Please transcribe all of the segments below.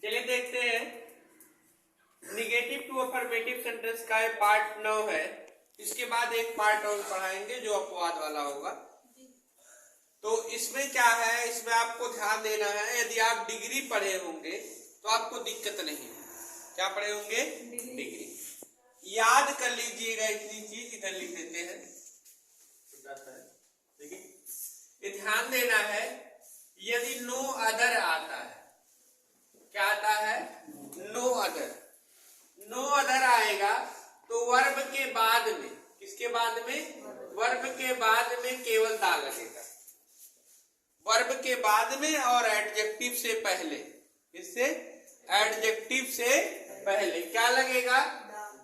चलिए देखते हैं निगेटिव टू अफर्मेटिव सेंटेंस का ये पार्ट 9 है। इसके बाद एक पार्ट और पढ़ाएंगे जो अपवाद वाला होगा। तो इसमें क्या है, इसमें आपको ध्यान देना है, यदि आप डिग्री पढ़े होंगे तो आपको दिक्कत नहीं है। क्या पढ़े होंगे? डिग्री। याद कर लीजिएगा, इतनी चीज इधर लिख देते हैं। देखिए ध्यान देना है, यदि नो अदर आता है, क्या आता है? No other. नो अदर आएगा तो वर्ब के बाद में, किसके बाद में? वर्ब के बाद में केवल दा लगेगा। वर्ब के बाद में और एडजेक्टिव से पहले, इससे एडजेक्टिव से पहले क्या लगेगा?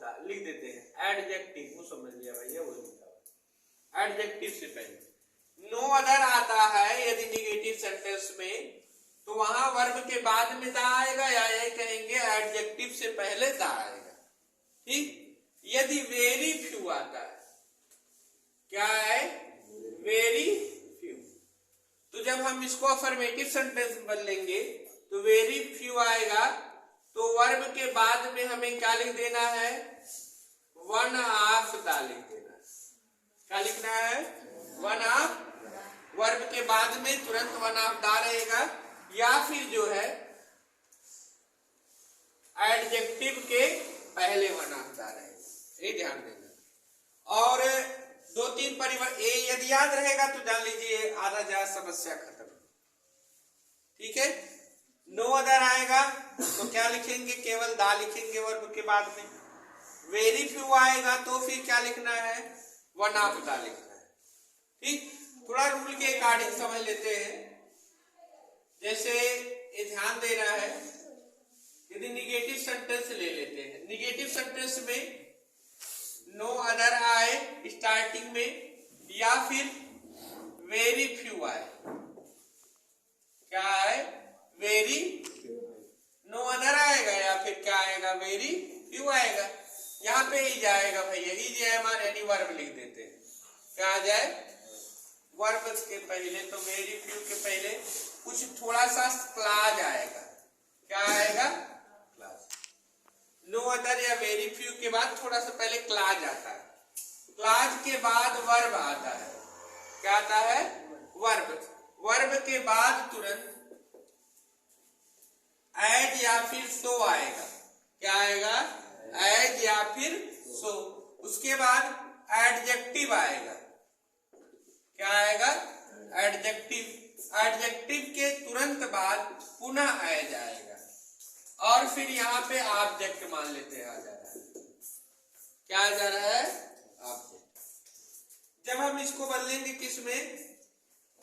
दा। लिख देते हैं एडजेक्टिव, वो समझ लिया भैया, वो लिखा एडजेक्टिव से पहले। नो अदर आता है यदि निगेटिव सेंटेंस में, तो वहां वर्ब के बाद में दा आएगा, या यही कहेंगे एडजेक्टिव से पहले दा आएगा। ठीक। यदि वेरी फ्यू आता है, क्या है? Very few. तो जब हम इसको अफर्मेटिव सेंटेंस बदलेंगे तो वेरी फ्यू आएगा, तो वर्ब के बाद में हमें क्या लिख देना है? वन ऑफ दा लिख देना। क्या लिखना है? One of. वर्ब के बाद में तुरंत वन ऑफ दा रहेगा, या फिर जो है एडजेक्टिव के पहले वन ऑफ दा रहेगा। ये ध्यान देना। और दो तीन परिवर्तन यदि याद रहेगा तो जान लीजिए आधा जा समस्या खत्म। ठीक है। नो अदर आएगा तो क्या लिखेंगे? केवल दा लिखेंगे वर्ब के बाद में। वेरी फ्यू आएगा तो फिर क्या लिखना है? वन ऑफ दा लिखना है। ठीक। थोड़ा रूल के अकॉर्डिंग समझ लेते हैं। जैसे ये ध्यान देना है, यदि निगेटिव सेंटेंस ले लेते हैं, निगेटिव सेंटेंस में नो अदर आए स्टार्टिंग में, या फिर वेरी फ्यू आए। क्या आए? वेरी। नो अदर आएगा या फिर क्या आएगा? वेरी फ्यू आएगा। यहां पे ही जाएगा भैया, इज हमारे एनी वर्ब लिख देते हैं। क्या आ जाए? वर्ब के पहले, तो वेरी फ्यू के पहले कुछ थोड़ा सा क्लाज आएगा। क्या आएगा? क्लाज। नो अदर या वेरी फ्यू के बाद थोड़ा सा पहले क्लाज आता है। क्लाज के बाद वर्ब आता है। क्या आता है? वर्ब। वर्ब के बाद तुरंत एज या फिर सो आएगा। क्या आएगा? एज या फिर सो। उसके बाद एडजेक्टिव आएगा। क्या आएगा? एडजेक्टिव। एडजेक्टिव के तुरंत बाद पुनः एज आएगा, और फिर यहाँ पे ऑब्जेक्ट मान लेते हैं आ जा रहा है। क्या आ जा रहा है? ऑब्जेक्ट। जब हम इसको बदलेंगे किसमें?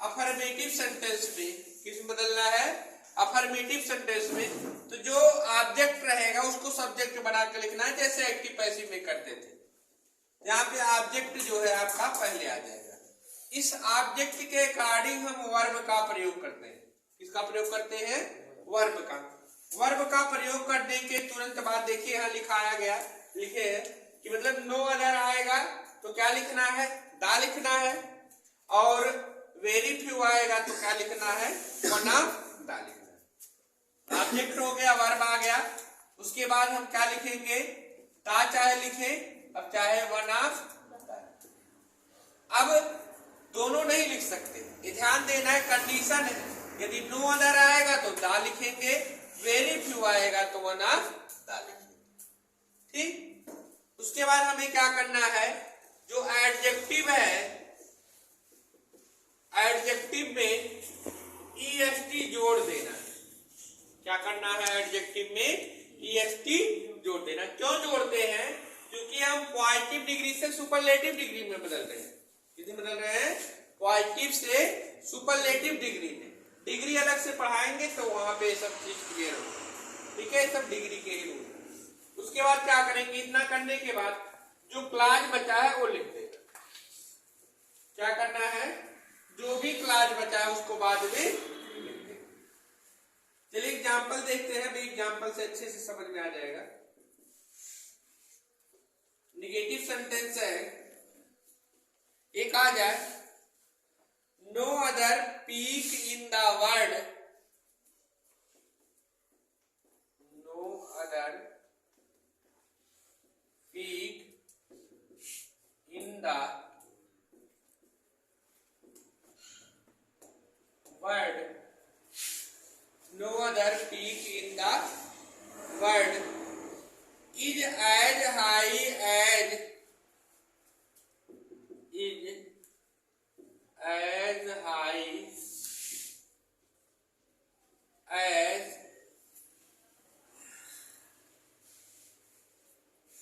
अफर्मेटिव सेंटेंस में। किस बदलना है? अफर्मेटिव सेंटेंस में। तो जो ऑब्जेक्ट रहेगा उसको सब्जेक्ट बना के लिखना है, जैसे एक्टिव पैसिव में करते थे। यहाँ पे ऑब्जेक्ट जो है आपका पहले आ जाएगा। इस ऑब्जेक्ट के अकॉर्डिंग हम वर्ब का प्रयोग करते हैं। किसका प्रयोग करते हैं? वर्ब का। वर्ब का प्रयोग करने के तुरंत बाद देखिए यहाँ लिखाया गया, लिखे है कि मतलब नो अदर आएगा तो क्या लिखना है? दा लिखना है। और वेरी फ्यू आएगा तो क्या लिखना है? वन ऑफ दा लिखना है। ऑब्जेक्ट हो गया, वर्ब आ गया। उसके बाद हम क्या लिखेंगे? दा चाहे लिखे, अब चाहे वन ऑफ दा। अब दोनों नहीं लिख सकते, ये ध्यान देना है, कंडीशन है। यदि नो अदर आएगा तो दा लिखेंगे, वेरी फ्यू आएगा तो वन ऑफ दा लिखेंगे। ठीक। उसके बाद हमें क्या करना है? जो एडजेक्टिव है, एडजेक्टिव में ईएसटी जोड़ देना है। क्या करना है? एडजेक्टिव में ईएसटी जोड़ देना। क्यों जोड़ते हैं? क्योंकि हम पॉजिटिव डिग्री से सुपरलेटिव डिग्री में बदल रहे हैं। कितनी बदल रहे हैं? पॉजिटिव से सुपरलेटिव डिग्री में। डिग्री अलग से पढ़ाएंगे तो वहां पे सब चीज क्लियर होगा। ठीक है, सब डिग्री के ही रूल। उसके बाद क्या करेंगे? इतना करने के बाद जो क्लाज बचा है वो लिख देगा। क्या करना है? जो भी क्लाज बचा है उसको बाद में लिख देगा। चलिए एग्जाम्पल देखते हैं, अभी एग्जाम्पल से अच्छे से समझ में आ जाएगा। निगेटिव सेंटेंस है, एक आ जाए no other peak in the world other peak in the world is as high as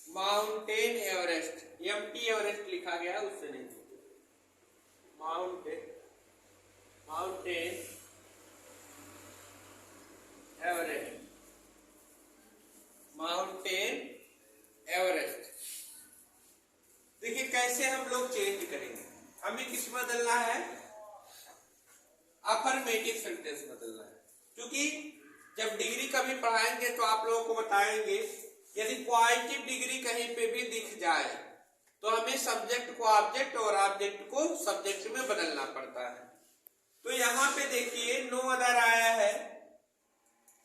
mountain Everest. MT Everest लिखा गया उससे नहीं, माउंटेन एवरेस्ट, माउंटेन एवरेस्ट। देखिए कैसे हम लोग चेंज करेंगे, हमें किस बदलना है, अफर्मेटिव सेंटेंस बदलना है। क्योंकि जब डिग्री कभी पढ़ाएंगे तो आप लोगों को बताएंगे, यदि पॉजिटिव डिग्री कहीं पे भी दिख जाए तो हमें सब्जेक्ट को ऑब्जेक्ट और ऑब्जेक्ट को सब्जेक्ट में बदलना पड़ता है। तो यहाँ पे देखिए नो अदर आया है,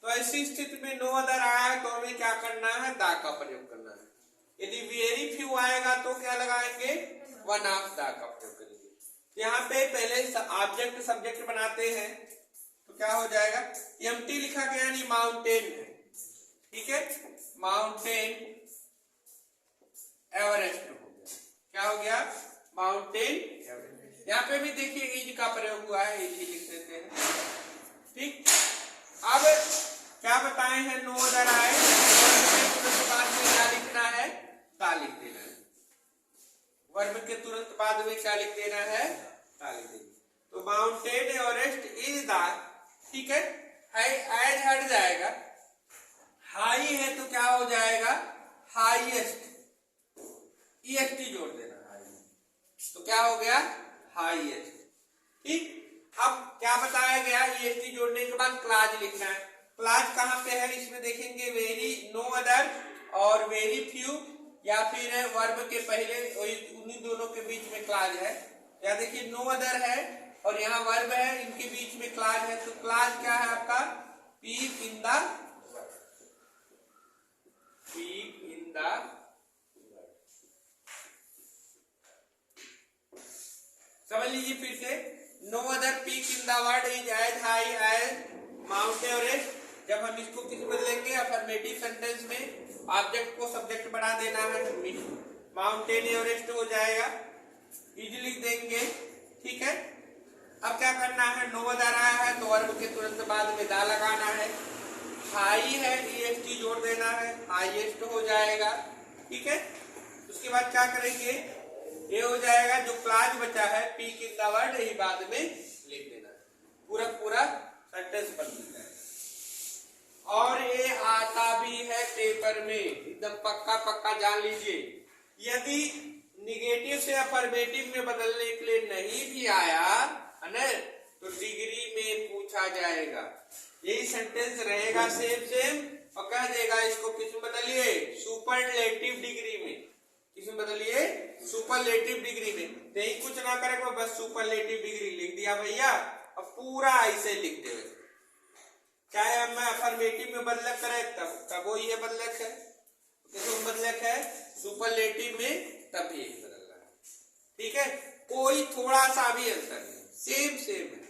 तो ऐसी स्थिति में नो अदर आया है तो हमें क्या करना है, दा का प्रयोग करना है। यदि वेरी फ्यू आएगा तो क्या लगाएंगे, वन ऑफ दा का प्रयोग करेंगे। यहाँ पे पहले ऑब्जेक्ट सब्जेक्ट बनाते हैं तो क्या हो जाएगा, एम्प्टी लिखा गया यानी माउंटेन है, ठीक है, माउंटेन एवरेस्ट हो गया। क्या हो गया, माउंटेन एवरेस्ट। यहाँ पे भी देखिए इज का प्रयोग हुआ है, इज लिख देते हैं, ठीक। अब क्या बताए हैं, नो अदर आए, बाद में क्या लिखना है, ता लिख देना है। वर्ब के तुरंत बाद में क्या लिख देना है, ता लिख देना। तो माउंटेन एवरेस्ट इज द, ठीक है, एज हट जाएगा, हाई है तो क्या हो जाएगा, हाईएस्ट, ईएसटी जोड़ देना, तो क्या हो गया, हाईएस्ट, ठीक। अब क्या बताया गया, ईएसटी जोड़ने के बाद क्लाज लिखना है। क्लाज कहाँ पे है, इसमें देखेंगे वेरी, नो अदर और वेरी फ्यू, या फिर वर्ब के पहले, उन्हीं दोनों के बीच में क्लाज है। या देखिए नो अदर है और यहाँ वर्ब है, इनके बीच में क्लाज है। तो क्लाज क्या है आपका, peak in the, peak in the, समझ लीजिए फिर से, no other peak in the world is as high as mount Everest. जब हम इसको किस बदलेंगे, अफर्मेटिव सेंटेंस में ऑब्जेक्ट को सब्जेक्ट बना देना है, माउंटेन एवरेस्ट हो जाएगा, इज लिख देंगे, ठीक है। अब क्या करना है, नो अदर आया है तो वर्ब के तुरंत बाद में दा लगाना है, हाई है ईएसटी जोड़ देना है, हाईएस्ट हो जाएगा, ठीक है। उसके बाद क्या करेंगे, ये हो जाएगा, जो क्लाज बचा है पीक इन द वर्ल्ड, यही बाद में लिख देना है, पूरा पूरा सेंटेंस बन जाएगा। और ये आता भी है पेपर में, एकदम पक्का पक्का जान लीजिए। यदि निगेटिव से अफर्मेटिव में बदलने के लिए नहीं भी आया है ना, तो डिग्री में पूछा जाएगा। यही सेंटेंस रहेगा सेम और कह देगा इसको किसमें बदलिए, सुपरलेटिव डिग्री में। किसमें बदलिए, सुपरलेटिव डिग्री में। नहीं कुछ ना करेगा, बस सुपरलेटिव डिग्री लिख दिया भैया, अब पूरा ऐसे लिख दे। चाहे अब मैं अफर्मेटिव में बदलक करे तब वो ये बदलक है, किसमें बदलक है, सुपरलेटिव में, तब ये बदलना है, ठीक है। कोई थोड़ा सा भी अंतर नहीं, सेम है,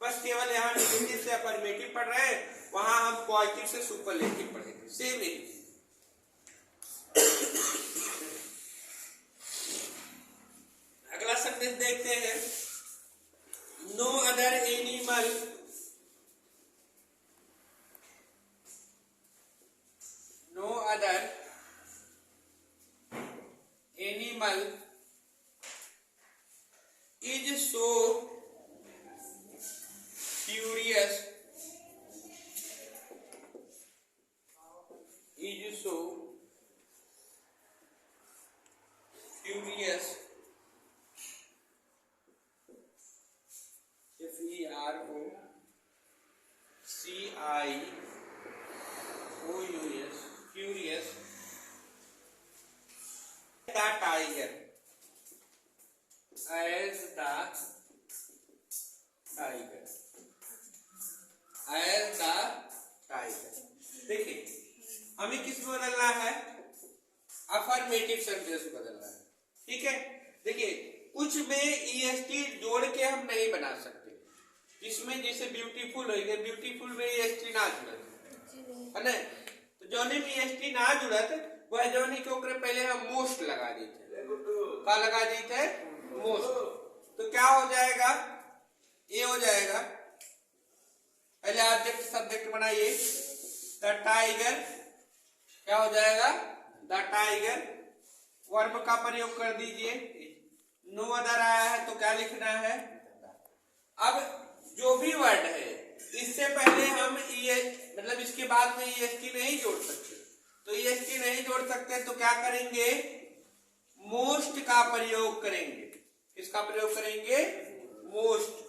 बस केवल यहाँ निगेटिव से अफर्मेटिव पढ़ रहे हैं, वहां हम पॉजिटिव से सुपरलेटिव पढ़ेंगे, सेम ही। अगला सेंटेंस देखते हैं, no other animal, no other animal is so curious, is so curious, FEROCIOUS, curious, the tiger, as the tiger, as the tiger। देखिए हमें किस में बदलना है, अफर्मेटिव सेंटेंस बदलना है, ठीक है। देखिए कुछ में ईएसटी जोड़ के हम नहीं बना सकते, इसमें जैसे ब्यूटीफुल हो गया, ब्यूटीफुल में EST ना जुड़त है ना, तो जोने में EST ना जुड़त वह जोने के ऊपर पहले हम मोस्ट लगा देते, क्या लगा देते, मोस्ट। तो क्या हो जाएगा, ये हो जाएगा, पहले ऑब्जेक्ट सब्जेक्ट बनाइए, द टाइगर, क्या हो जाएगा, द टाइगर। वर्ब का प्रयोग कर दीजिए, नो अदर आया है तो क्या लिखना है। अब जो भी वर्ड है इससे पहले हम मतलब इसके बाद में EST नहीं जोड़ सकते, तो EST नहीं जोड़ सकते तो क्या करेंगे, मोस्ट का प्रयोग करेंगे। किसका प्रयोग करेंगे, मोस्ट।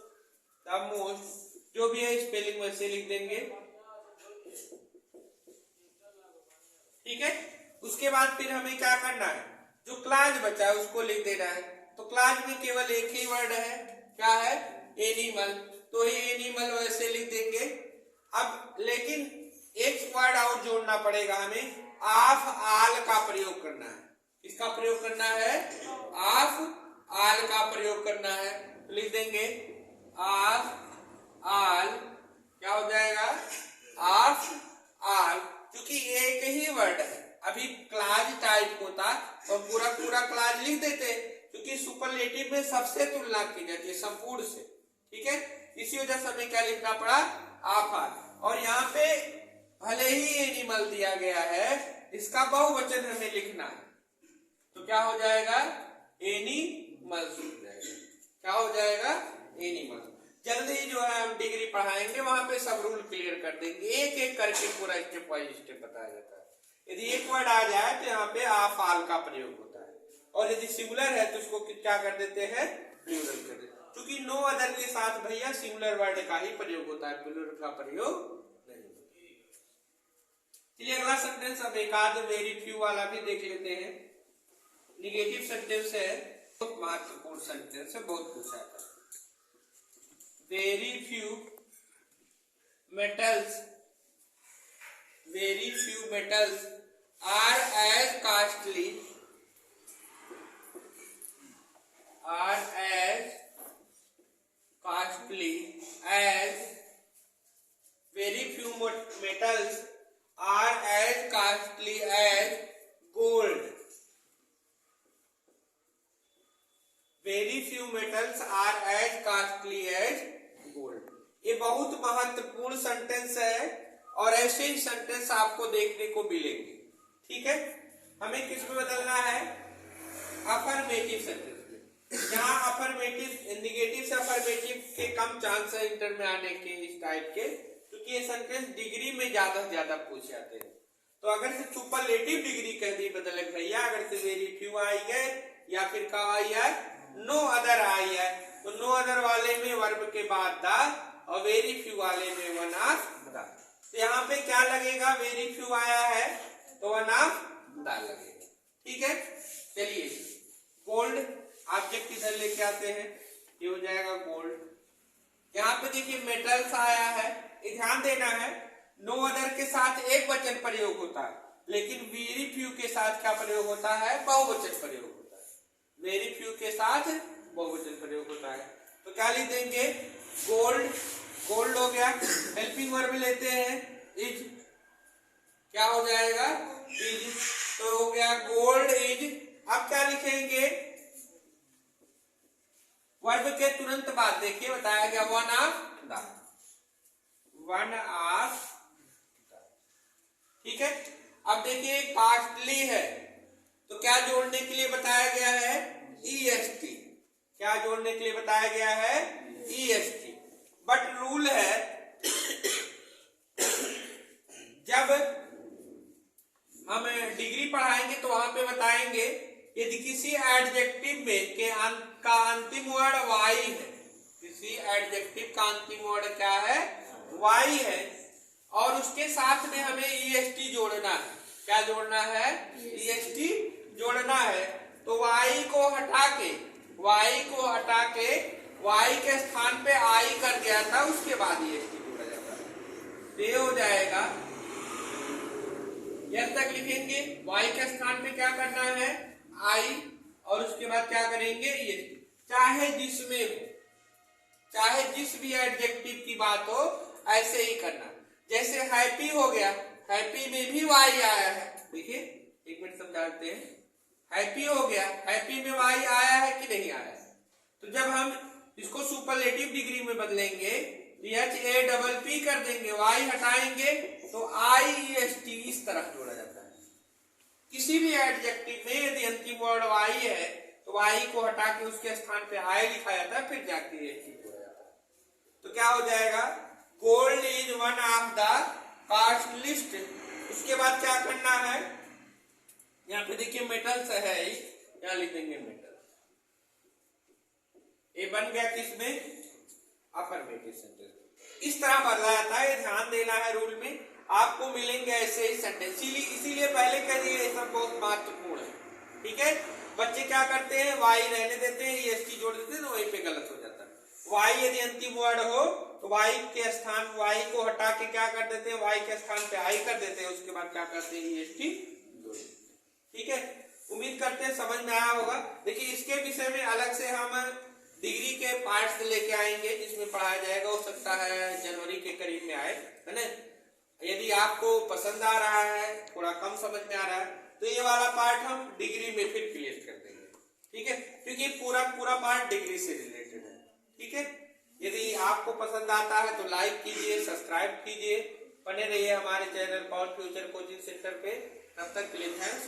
द मोस्ट जो भी है स्पेलिंग वैसे लिख देंगे, ठीक है। उसके बाद फिर हमें क्या करना है, जो क्लाज बचा है उसको लिख देना है। तो क्लाज में केवल एक ही वर्ड है, क्या है, एनिमल, तो ये एनिमल वैसे लिख देंगे। अब लेकिन एक वर्ड और जोड़ना पड़ेगा हमें, ऑफ आल का प्रयोग करना है। इसका प्रयोग करना है, ऑफ आल का प्रयोग करना है, तो लिख देंगे ऑफ आल, क्या हो जाएगा, ऑफ आल। क्योंकि एक ही वर्ड है, अभी क्लाज टाइप होता तो पूरा पूरा क्लाज लिख देते, क्योंकि सुपरलेटिव में सबसे तुलना की जाती है, संपूर्ण से, ठीक है। इसी वजह से हमें क्या लिखना पड़ा, ऑफ आल। और यहाँ पे भले ही एनिमल दिया गया है, इसका बहुवचन हमें लिखना है, तो क्या हो जाएगा, एनिमल्स हो जाएगा, क्या हो जाएगा, एनिमल। जल्दी जो है हम डिग्री पढ़ाएंगे, वहां पे सब रूल क्लियर कर देंगे, एक एक करके पूरा स्टेप बाय स्टेप बताया जाता है। यदि एक वर्ड आ जाए तो यहाँ पे ऑफ आल का प्रयोग होता है, और यदि सिंगुलर है तो उसको क्या कर देते हैं, प्लूरल कर देते हैं। क्योंकि नो अदर के साथ भैया सिंगुलर वर्ड का ही प्रयोग होता है, प्लूरल का प्रयोग नहीं होता। चलिए अगला सेंटेंस, अब एक आध वेरी फ्यू वाला भी देख लेते हैं। निगेटिव सेंटेंस है, बहुत महत्वपूर्ण सेंटेंस है, बहुत पूछा था। very few metals are as costly as very few metals are as costly as gold. Very few metals are as costly as gold. ये बहुत महत्वपूर्ण सेंटेंस है, और ऐसे ही सेंटेंस आपको देखने को मिलेंगे, ठीक है। हमें किस में बदलना है, अफर्मेटिव सेंटेंस में। यहाँ अफर्मेटिव, निगेटिव से अफर्मेटिव के कम चांस है इंटर में आने के इस टाइप के, क्योंकि ये सेंटेंस डिग्री में ज्यादा से ज्यादा पूछ जाते हैं। तो अगर से सुपरलेटिव डिग्री कह दी बदल भैया, अगर से वेरी फ्यू आई है या फिर का आई है, नो अदर आई है, तो नो अदर वाले में वर्ब के बाद दा, और वेरी फ्यू वाले में वन ऑफ दा। तो यहाँ पे क्या लगेगा, वेरी फ्यू आया है तो वन ऑफ दा लगेगा, ठीक है। चलिए गोल्ड ऑब्जेक्ट इधर लेके आते हैं, ये हो जाएगा गोल्ड। यहाँ पे देखिए मेटल्स आया है, ध्यान देना है, नो अदर के साथ एक वचन प्रयोग होता है, लेकिन वेरी फ्यू के साथ क्या प्रयोग होता है, बहुवचन प्रयोग होता है। वेरी फ्यू के साथ बहुवचन प्रयोग होता है, तो क्या लिख देंगे, गोल्ड, गोल्ड हो गया। हेल्पिंग वर्ब लेते हैं, इज, क्या हो जाएगा, इज, तो हो गया गोल्ड इज। अब क्या लिखेंगे, वर्ब के तुरंत बाद देखिए बताया गया one of the, one of, ठीक है। अब देखिए कॉस्टली है, तो क्या जोड़ने के लिए बताया गया है, EST, क्या जोड़ने के लिए बताया गया है, EST। बट रूल है, जब हम डिग्री पढ़ाएंगे तो वहां पे बताएंगे, यदि किसी एडजेक्टिव में के का अंतिम वर्ड वाई है, किसी एडजेक्टिव का अंतिम वर्ड क्या है, वाई है, और उसके साथ में हमें EST जोड़ना है, क्या जोड़ना है, EST जोड़ना है, तो वाई को हटा के, वाई के स्थान पे आई कर दिया था, उसके बाद EST जोड़ा जाता है, तो ये हो जाएगा, यहां तक लिखेंगे, वाई के स्थान पे क्या करना है, आई, और उसके बाद क्या करेंगे, EST, चाहे जिसमें हो, चाहे जिस भी एडजेक्टिव की बात हो ऐसे ही करना। जैसे हैप्पी हो गया, हैप्पी में भी वाई आया है। देखिए एक मिनट समझाते हैं। हैप्पी हो गया, हैप्पी में वाई आया है कि नहीं आया है? तो जब हम इसको सुपरलेटिव डिग्री में बदलेंगे, HAPP कर देंगे, वाई हटाएंगे तो IEST इस तरह जोड़ा जाता है। किसी भी एडजेक्टिव में यदि अंतिम वर्ड वाई है तो वाई को हटा के उसके स्थान पे आई लिखा जाता है, फिर जाके ये जोड़ा जाता है। तो क्या हो जाएगा? Gold is one of the costliest. उसके बाद क्या करना है? यहाँ पे देखिए मेटल्स है, यहाँ लिख देंगे मेटल। ये बन गया किसमें? Affirmative sentence. इस तरह बदला जाता है, ध्यान देना है रूल में। आपको मिलेंगे ऐसे ही सेंटेंस, इसीलिए पहले कह दिए ये सब बहुत महत्वपूर्ण है। ठीक है, बच्चे क्या करते हैं, वाई रहने देते हैं, EST जोड़ देते हैं, तो वहीं पे गलत हो जाता है। वाई यदि अंतिम वर्ड हो तो वाई के स्थान, वाई को हटा के क्या कर देते हैं, वाई के स्थान पे आई कर देते हैं, उसके बाद क्या करते हैं, EST जोड़ देते हैं। ठीक है, उम्मीद करते हैं समझ में आया होगा। देखिए इसके विषय में अलग से हम डिग्री के पार्ट्स लेके आएंगे जिसमें पढ़ाया जाएगा, हो सकता है जनवरी के करीब में आए, है ना। यदि आपको पसंद आ रहा है, थोड़ा कम समझ में आ रहा है, तो ये वाला पार्ट हम डिग्री में फिर क्लियर कर देंगे। ठीक है, क्योंकि पूरा पार्ट डिग्री से रिलेटेड है। ठीक है, यदि आपको पसंद आता है तो लाइक कीजिए, सब्सक्राइब कीजिए, बने रहिए हमारे channel power future coaching centre पे। तब तक के लिए थैंक्स।